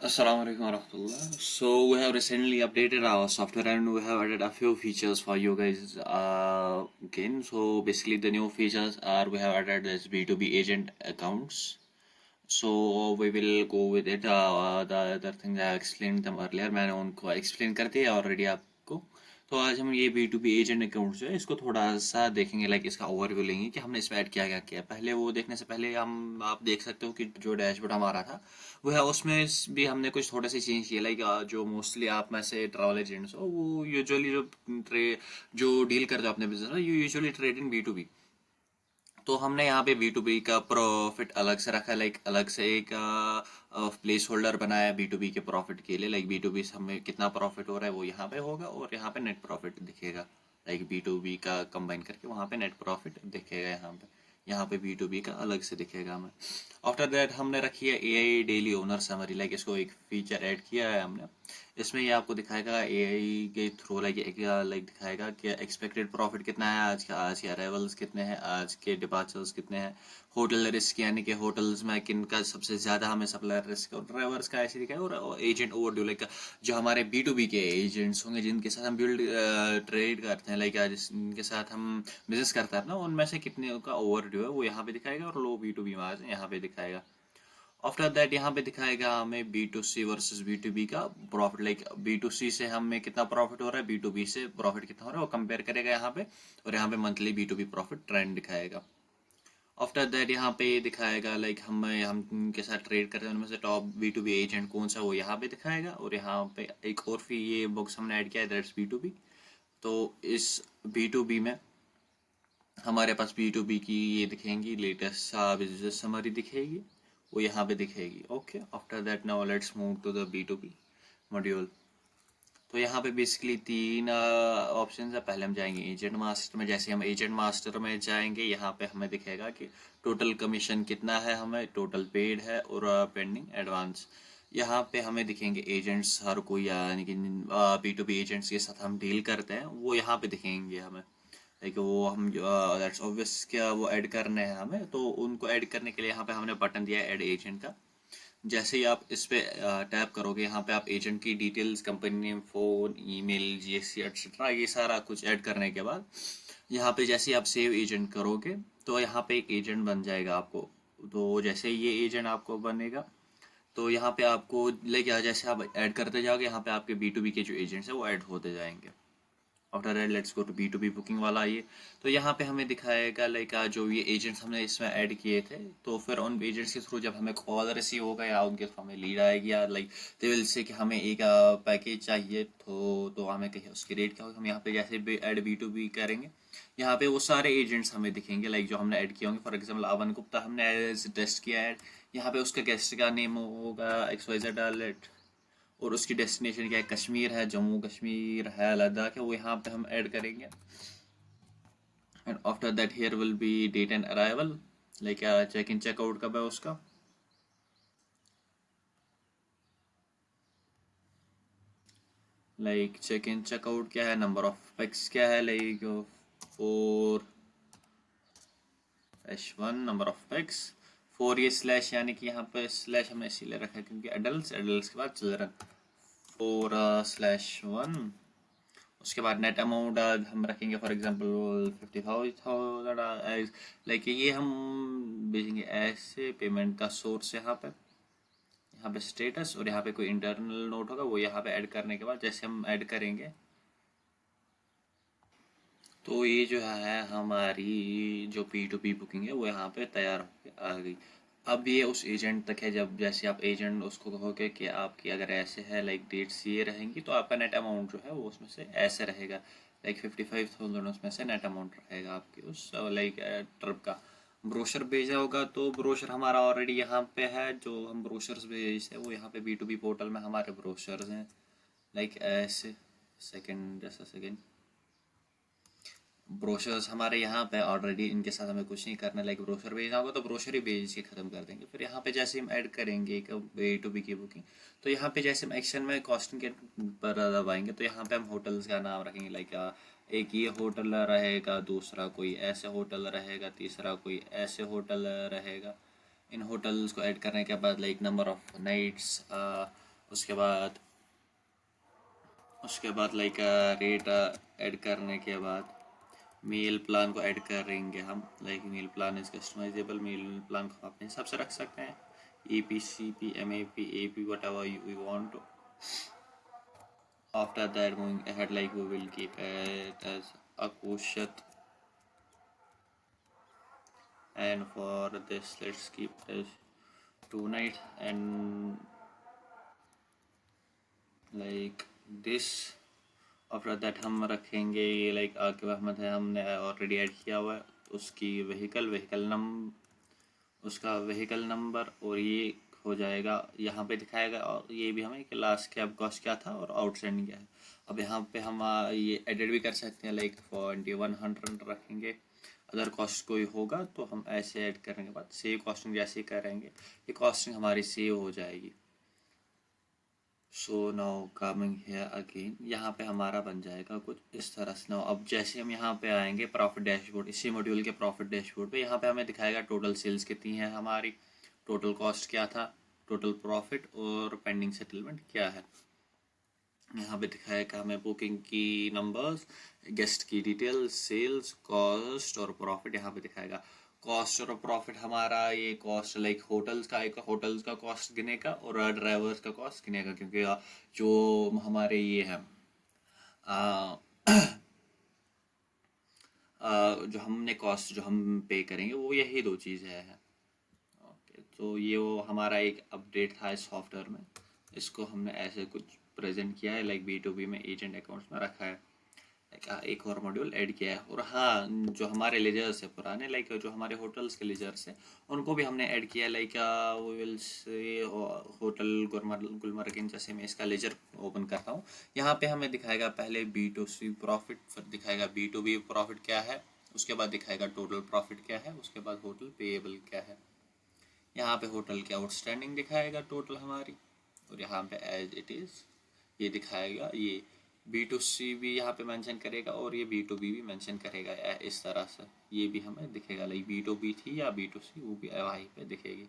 Assalamu alaikum warahmatullah. So we have recently updated our software and we have added a few features for you guys again. So basically the new features are we have added this B2B agent accounts. So we will go with it. The other things I explained them earlier. मैंने उनको explain कर दिया already आपको. तो आज हम ये B2B agent account जो है इसको थोड़ा सा देखेंगे, लाइक इसका ओवरव्यू लेंगे कि हमने इसमें ऐड क्या क्या किया। पहले वो देखने से पहले हम आप देख सकते हो कि जो डैशबोर्ड हमारा था वो है, उसमें भी हमने कुछ थोड़े से चेंज किए। लाइक जो मोस्टली आप में से ट्रैवल एजेंट्स हो वो यूजुअली जो डील करते हो अपने बिजनेस में, you usually trade in B2B। तो हमने यहाँ पे B2B का प्रॉफिट अलग से रखा है, लाइक अलग से एक प्लेस होल्डर बनाया B2B के प्रॉफिट के लिए। लाइक B2B से हमें कितना प्रॉफिट हो रहा है वो यहाँ पे होगा और यहाँ पे नेट प्रॉफिट दिखेगा। लाइक B2B का कंबाइन करके वहाँ पे नेट प्रॉफिट दिखेगा, यहाँ पे B2B का अलग से दिखेगा हमें। आफ्टर दैट हमने रखी है AI daily owner summary. Like इसको एक फीचर ऐड किया है हमने। इसमें ये आपको दिखाएगा AI के थ्रू, लाइक दिखाएगा कि एक्सपेक्टेड प्रॉफिट कितना है आज के अराइवल्स कितने हैं, आज के डिपार्चर्स कितने हैं, होटल रिस्क यानी कि होटल्स में किन का सबसे ज़्यादा हमें सप्लायर रिस्क और ड्राइवर्स का ऐसे दिखाएगा, और एजेंट ओवरड्यू लाइक जो हमारे B2B के एजेंट्स होंगे जिनके साथ हम बिल्ड ट्रेड करते हैं, लाइक जिनके साथ हम बिजनेस करते हैं अपना, उनमें से कितने का ओवरड्यू है वो यहाँ पे दिखाएगा और लो B2B मार्जिन यहाँ पे दिखाएगा। आफ्टर दैट यहाँ पे दिखाएगा हमें B2C वर्सेस B2B का प्रॉफिट। लाइक B2C से हमें कितना प्रॉफिट हो रहा है, B2B से प्रॉफिट कितना हो रहा है वो कंपेयर करेगा यहाँ पे, और यहाँ पे मंथली B2B प्रॉफिट ट्रेंड दिखाएगा। आफ्टर दैट यहाँ पे दिखाएगा लाइक हम उनके साथ ट्रेड करते हैं उनमें से टॉप B2B एजेंट कौन सा वो यहाँ पे दिखाएगा, और यहाँ पे एक और फी ये बॉक्स हमने ऐड किया है, दैट्स B2B। तो इस B2B में हमारे पास B2B की ये दिखेंगी लेटेस्ट बिजनेस समरी दिखेगी, वो यहाँ पे दिखेगी। Okay, after that now let's move to the B2B module. तो यहाँ पे बेसिकली तीन ऑप्शन है। पहले हम जाएंगे एजेंट मास्टर में। जैसे हम एजेंट मास्टर में जाएंगे यहाँ पे हमें दिखेगा कि टोटल कमीशन कितना है, हमें टोटल पेड है और पेंडिंग एडवांस। यहाँ पे हमें दिखेंगे एजेंट्स हर कोई, यानी कि B2B एजेंट्स के साथ हम डील करते हैं वो यहाँ पे दिखेंगे हमें। लाइक वो हम दैट्स ऑब्वियस क्या वो ऐड करने हैं हमें, तो उनको ऐड करने के लिए यहाँ पे हमने बटन दिया है ऐड एजेंट का। जैसे ही आप इस पे टैप करोगे यहाँ पे आप एजेंट की details, company name, phone, email, GST etcetera ये सारा कुछ ऐड करने के बाद यहाँ पे जैसे ही आप सेव एजेंट करोगे तो यहाँ पे एक एजेंट बन जाएगा आपको। तो जैसे ही ये एजेंट आपको बनेगा तो यहाँ पे आपको लेके जैसे आप ऐड करते जाओगे यहाँ पे आपके B2B के जो एजेंट्स हैं वो ऐड होते जाएंगे। After that let's go to B2B booking वाला ये। तो यहाँ पे हमें दिखाएगा लाइक जो ये एजेंट्स हमने इसमें ऐड किए थे, तो फिर उन एजेंट्स के थ्रू जब हमें कॉल रिसीव होगा या उनके थ्रू हमें लीड आएगी या लाइक दे विल से कि हमें एक पैकेज चाहिए, तो हमें कहीं उसकी रेट क्या होगी, हम यहाँ पे जैसे ऐड B2B करेंगे यहाँ पे वो सारे एजेंट्स हमें दिखेंगे लाइक जो हमने ऐड किए होंगे। फॉर एग्जाम्पल अवन गुप्ता हमने एज टेस्ट किया ऐड, यहाँ पे उसका गेस्ट का नेम होगा XYZ और उसकी डेस्टिनेशन क्या है, कश्मीर है, जम्मू कश्मीर है, लद्दाख है, वो यहाँ पे हम ऐड करेंगे। And after that here will be date and arrival, like check in checkout कब है उसका। लाइक चेक इन चेकआउट क्या है, नंबर ऑफ पैक्स क्या है, लाइक 4/1 नंबर ऑफ पैक्स। 4 ये स्लैश यानी कि यहाँ पे स्लैश हमने इसीलिए रखा है क्योंकि एडल्ट के बाद चिल्ड्रन। 4/1 उसके बाद नेट अमाउंट हम रखेंगे फॉर एग्जांपल 50,000। लाइक ये हम भेजेंगे ऐसे। पेमेंट का सोर्स यहाँ पे स्टेटस, और यहाँ पे कोई इंटरनल नोट होगा वो यहाँ पे ऐड करने के बाद जैसे हम ऐड करेंगे तो ये जो है हमारी जो P2P बुकिंग है वो यहाँ पे तैयार होकर आ गई। अब ये उस एजेंट तक है, जब जैसे आप एजेंट उसको कहोगे कि आपकी अगर ऐसे है लाइक डेट्स ये रहेंगी तो आपका नेट अमाउंट जो है वो उसमें से ऐसे रहेगा। लाइक 55,000 उसमें से नेट अमाउंट रहेगा आपकी उस लाइक ट्रिप का। ब्रोशर भेजा होगा तो ब्रोशर हमारा ऑलरेडी यहाँ पे है, जो हम ब्रोशर्स भेजते हैं वो यहाँ पे B2B पोर्टल में हमारे ब्रोशर्स हैं। लाइक ऐसे सेकेंड जैसा सेकेंड ब्रोशर्स हमारे यहाँ पे ऑलरेडी, इनके साथ हमें कुछ नहीं करना। लाइक ब्रोशर भेजना होगा तो ब्रोशर ही भेज के ख़त्म कर देंगे। फिर यहाँ पे जैसे हम ऐड करेंगे एक B2B की बुकिंग, तो यहाँ पे जैसे हम एक्शन में कॉस्टिंग के पर दबाएंगे तो यहाँ पे हम होटल्स का नाम रखेंगे। लाइक एक ये होटल रहेगा, दूसरा कोई ऐसे होटल रहेगा, तीसरा कोई ऐसे होटल रहेगा। इन होटल्स को ऐड करने के बाद लाइक नंबर ऑफ नाइट्स, उसके बाद लाइक रेट ऐड करने के बाद मेल प्लान को ऐड करेंगे हम। Like meal plan is customisable, meal plan को अपने हिसाब से रख सकते हैं, EP, CP, MAP, AP, whatever we want. After that, moving ahead, like we will keep it as Akushat, and for this let's keep it as tonight, and like this after that हम रखेंगे like Aqib Ahmad है, हमने already add किया हुआ है, उसकी उसका vehicle number, और ये हो जाएगा यहाँ पे दिखाएगा, और ये भी हमें कि लास्ट कैब कॉस्ट क्या था और आउटस्टैंडिंग क्या है। अब यहाँ पे हम ये एडिट भी कर सकते हैं, लाइक 4100 रखेंगे। अदर कॉस्ट कोई होगा तो हम ऐसे ऐड करने के बाद सेव कॉस्टिंग जैसे ही करेंगे ये कॉस्टिंग हमारी सेव हो जाएगी। So now coming here again, यहाँ पे हमारा बन जाएगा कुछ इस तरह से। नाउ अब जैसे हम यहाँ पे आएंगे प्रॉफिट डैशबोर्ड, इसी मॉड्यूल के प्रॉफिट डैशबोर्ड पे, यहाँ पे हमें दिखाएगा टोटल सेल्स कितनी है हमारी, टोटल कॉस्ट क्या था, टोटल प्रॉफिट और पेंडिंग सेटलमेंट क्या है। यहाँ पे दिखाएगा हमें बुकिंग की नंबर्स, गेस्ट की डिटेल, सेल्स, कॉस्ट और प्रॉफिट। यहाँ पे दिखाएगा कॉस्ट और प्रॉफिट हमारा, ये कॉस्ट लाइक होटल्स का कॉस्ट गिनेगा और ड्राइवर्स का कॉस्ट गिनेगा, क्योंकि जो हमारे ये है जो हम पे करेंगे वो यही दो चीज़ें हैं। ओके, तो ये वो हमारा एक अपडेट था इस सॉफ्टवेयर में, इसको हमने ऐसे कुछ प्रेजेंट किया है, लाइक B2B में एजेंट अकाउंट्स में रखा है, एक और मॉड्यूल ऐड किया है। और हाँ, जो हमारे लेजर्स है पुराने, लाइक जो हमारे होटल्स के लेजर्स हैं उनको भी हमने ऐड किया है, लाइक वो विल से होटल गुलमर्ग। जैसे मैं इसका लेजर ओपन करता हूँ, यहाँ पे हमें दिखाएगा पहले B2C प्रॉफिट, फिर दिखाएगा B2B प्रॉफिट क्या है, उसके बाद दिखाएगा टोटल प्रॉफिट क्या है, उसके बाद होटल पेएबल क्या है। यहाँ पे होटल की आउटस्टैंडिंग दिखाएगा टोटल हमारी, और यहाँ पे एज इट इज़ ये दिखाएगा, ये B2C भी यहाँ पे मेंशन करेगा और ये B2B भी मेंशन करेगा इस तरह से, ये भी हमें दिखेगा, लाइक B2B थी या B2C वो भी वहीं पे दिखेगी।